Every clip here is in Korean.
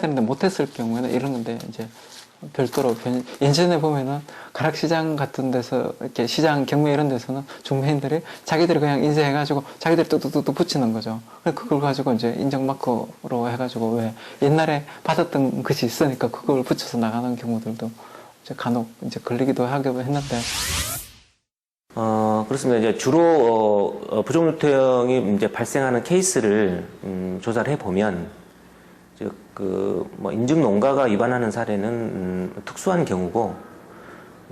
되는데 못했을 경우에는 이런 건데 이제 별도로 예전에 보면은 가락시장 같은 데서 이렇게 시장 경매 이런 데서는 중매인들이 자기들이 그냥 인쇄해가지고 자기들이 뚝뚝뚝 붙이는 거죠. 그걸 가지고 이제 인증 마크로 해가지고 왜 옛날에 받았던 것이 있으니까 그걸 붙여서 나가는 경우들도 이제 간혹 이제 걸리기도 하기도 했는데. 그렇습니다. 이제 주로 부정 유통이 이제 발생하는 케이스를 조사를 해보면, 즉 뭐 인증 농가가 위반하는 사례는 특수한 경우고,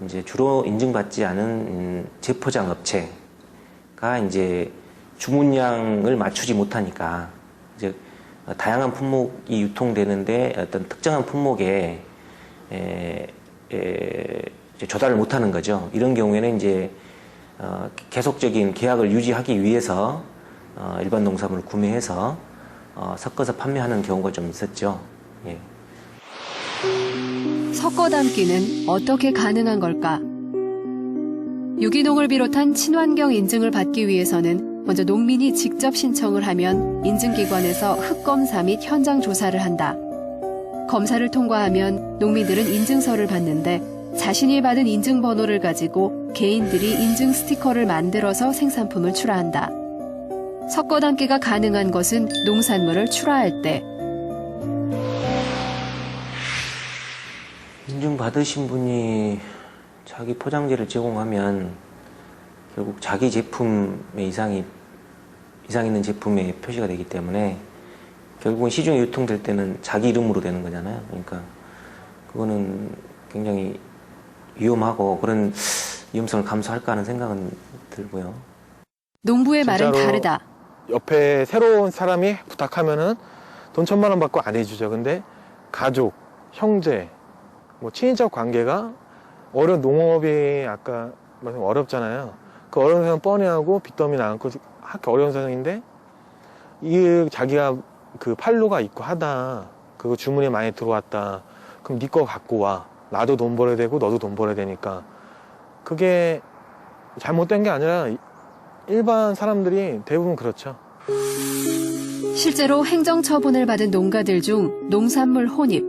이제 주로 인증받지 않은 재포장 업체가 이제 주문량을 맞추지 못하니까 이제 다양한 품목이 유통되는데 어떤 특정한 품목에 이제 조달을 못하는 거죠. 이런 경우에는 이제 계속적인 계약을 유지하기 위해서 일반 농산물을 구매해서 섞어서 판매하는 경우가 좀 있었죠. 예. 섞어 담기는 어떻게 가능한 걸까? 유기농을 비롯한 친환경 인증을 받기 위해서는 먼저 농민이 직접 신청을 하면 인증기관에서 흙검사 및 현장 조사를 한다. 검사를 통과하면 농민들은 인증서를 받는데 자신이 받은 인증번호를 가지고 개인들이 인증 스티커를 만들어서 생산품을 출하한다. 섞어 담기가 가능한 것은 농산물을 출하할 때. 인증받으신 분이 자기 포장재를 제공하면 결국 자기 제품의 이상 있는 제품에 표시가 되기 때문에 결국은 시중에 유통될 때는 자기 이름으로 되는 거잖아요. 그러니까 그거는 굉장히 위험하고 그런 위험성을 감수할까 하는 생각은 들고요. 농부의 말은 다르다. 옆에 새로운 사람이 부탁하면은 돈 1,000만 원 받고 안 해주죠. 근데 가족, 형제, 뭐 친인척 관계가 농업이 아까 말씀 어렵잖아요. 그 어려운 세상 뻔히 하고 빚더미 나고 하기 어려운 세상인데 이 자기가 그 판로가 있고 하다. 그거 주문이 많이 들어왔다. 그럼 네 거 갖고 와. 나도 돈 벌어야 되고 너도 돈 벌어야 되니까. 그게 잘못된 게 아니라 일반 사람들이 대부분 그렇죠. 실제로 행정처분을 받은 농가들 중 농산물 혼입,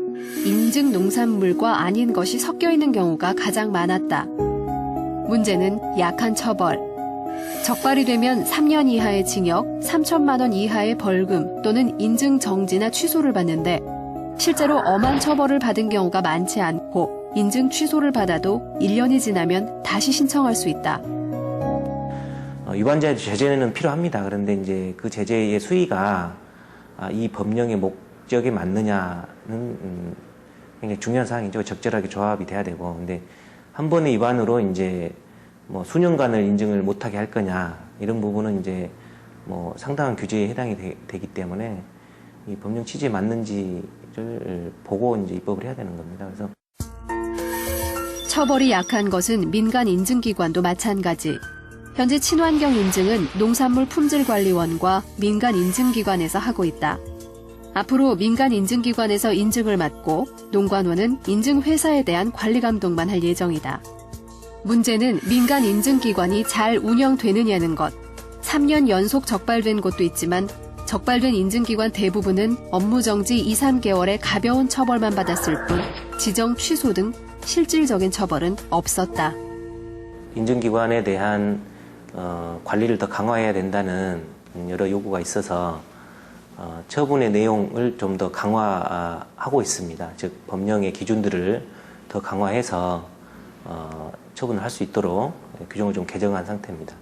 인증 농산물과 아닌 것이 섞여 있는 경우가 가장 많았다. 문제는 약한 처벌. 적발이 되면 3년 이하의 징역, 3천만 원 이하의 벌금 또는 인증 정지나 취소를 받는데 실제로 엄한 처벌을 받은 경우가 많지 않고 인증 취소를 받아도 1년이 지나면 다시 신청할 수 있다. 위반자의 제재는 필요합니다. 그런데 이제 그 제재의 수위가 이 법령의 목적에 맞느냐는 굉장히 중요한 사항이죠. 적절하게 조합이 돼야 되고. 근데 한 번의 위반으로 이제 뭐 수년간을 인증을 못하게 할 거냐 이런 부분은 이제 뭐 상당한 규제에 해당이 되기 때문에 이 법령 취지에 맞는지를 보고 이제 입법을 해야 되는 겁니다. 그래서 처벌이 약한 것은 민간 인증기관도 마찬가지. 현재 친환경 인증은 농산물 품질관리원과 민간 인증기관에서 하고 있다. 앞으로 민간 인증기관에서 인증을 맡고 농관원은 인증회사에 대한 관리 감독만 할 예정이다. 문제는 민간 인증기관이 잘 운영되느냐는 것. 3년 연속 적발된 곳도 있지만 적발된 인증기관 대부분은 업무정지 2, 3개월의 가벼운 처벌만 받았을 뿐 지정 취소 등 실질적인 처벌은 없었다. 인증기관에 대한 관리를 더 강화해야 된다는 여러 요구가 있어서 처분의 내용을 좀 더 강화하고 있습니다. 즉 법령의 기준들을 더 강화해서 처분을 할 수 있도록 규정을 좀 개정한 상태입니다.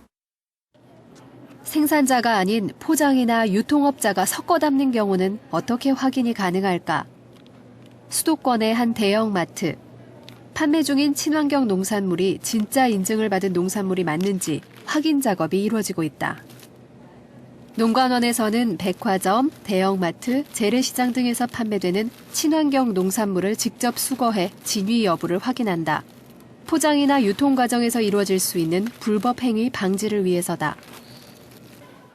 생산자가 아닌 포장이나 유통업자가 섞어 담는 경우는 어떻게 확인이 가능할까? 수도권의 한 대형마트. 판매 중인 친환경 농산물이 진짜 인증을 받은 농산물이 맞는지 확인 작업이 이루어지고 있다. 농관원에서는 백화점, 대형마트, 재래시장 등에서 판매되는 친환경 농산물을 직접 수거해 진위 여부를 확인한다. 포장이나 유통 과정에서 이루어질 수 있는 불법 행위 방지를 위해서다.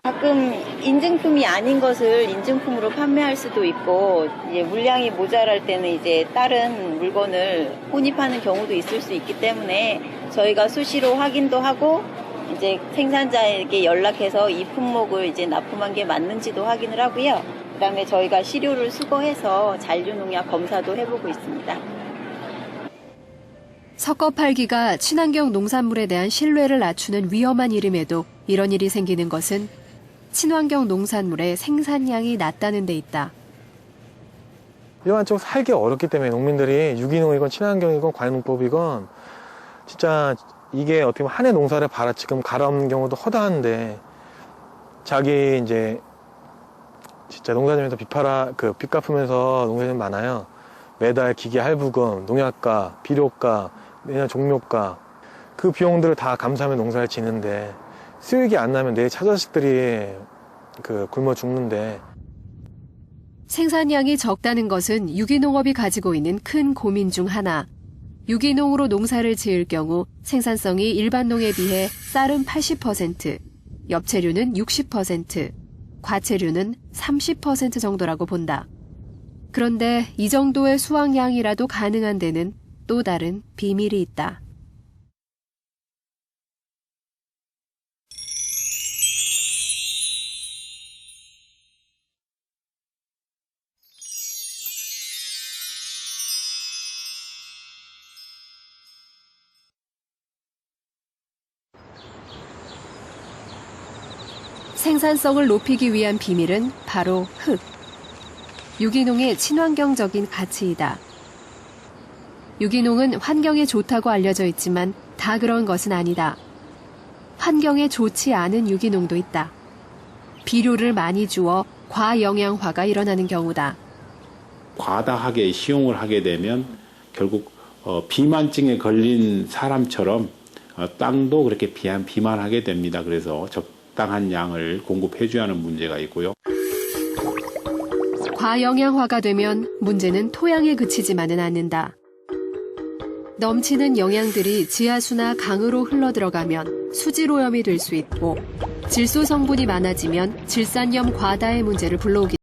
가끔 인증품이 아닌 것을 인증품으로 판매할 수도 있고, 이제 물량이 모자랄 때는 이제 다른 물건을 혼입하는 경우도 있을 수 있기 때문에 저희가 수시로 확인도 하고 이제 생산자에게 연락해서 이 품목을 이제 납품한 게 맞는지도 확인을 하고요. 그다음에 저희가 시료를 수거해서 잔류농약 검사도 해보고 있습니다. 섞어 팔기가 친환경 농산물에 대한 신뢰를 낮추는 위험한 일임에도 이런 일이 생기는 것은 친환경 농산물의 생산량이 낮다는 데 있다. 이러한 쪽 살기 어렵기 때문에 농민들이 유기농이건 친환경이건 관농법이건 진짜 이게 어떻게 보면 한 해 농사를 봐라 지금 갈아엎는 경우도 허다한데 자기 이제 진짜 농사지면서 빚 갚으면서 농사님 많아요. 매달 기계 할부금, 농약가, 비료가, 내년 종묘가 그 비용들을 다 감수하며 농사를 지는데 수익이 안 나면 내 처자식들이 굶어 죽는데. 생산량이 적다는 것은 유기농업이 가지고 있는 큰 고민 중 하나. 유기농으로 농사를 지을 경우 생산성이 일반 농에 비해 쌀은 80%, 엽채류는 60%, 과채류는 30% 정도라고 본다. 그런데 이 정도의 수확량이라도 가능한 데는 또 다른 비밀이 있다. 생산성을 높이기 위한 비밀은 바로 흙. 유기농의 친환경적인 가치이다. 유기농은 환경에 좋다고 알려져 있지만 다 그런 것은 아니다. 환경에 좋지 않은 유기농도 있다. 비료를 많이 주어 과영양화가 일어나는 경우다. 과다하게 시용을 하게 되면 결국 비만증에 걸린 사람처럼 땅도 그렇게 비만하게 됩니다. 그래서 적당한 양을 공급해줘야 하는 문제가 있고요. 과영양화가 되면 문제는 토양에 그치지만은 않는다. 넘치는 영양들이 지하수나 강으로 흘러들어가면 수질오염이 될 수 있고 질소 성분이 많아지면 질산염 과다의 문제를 불러오기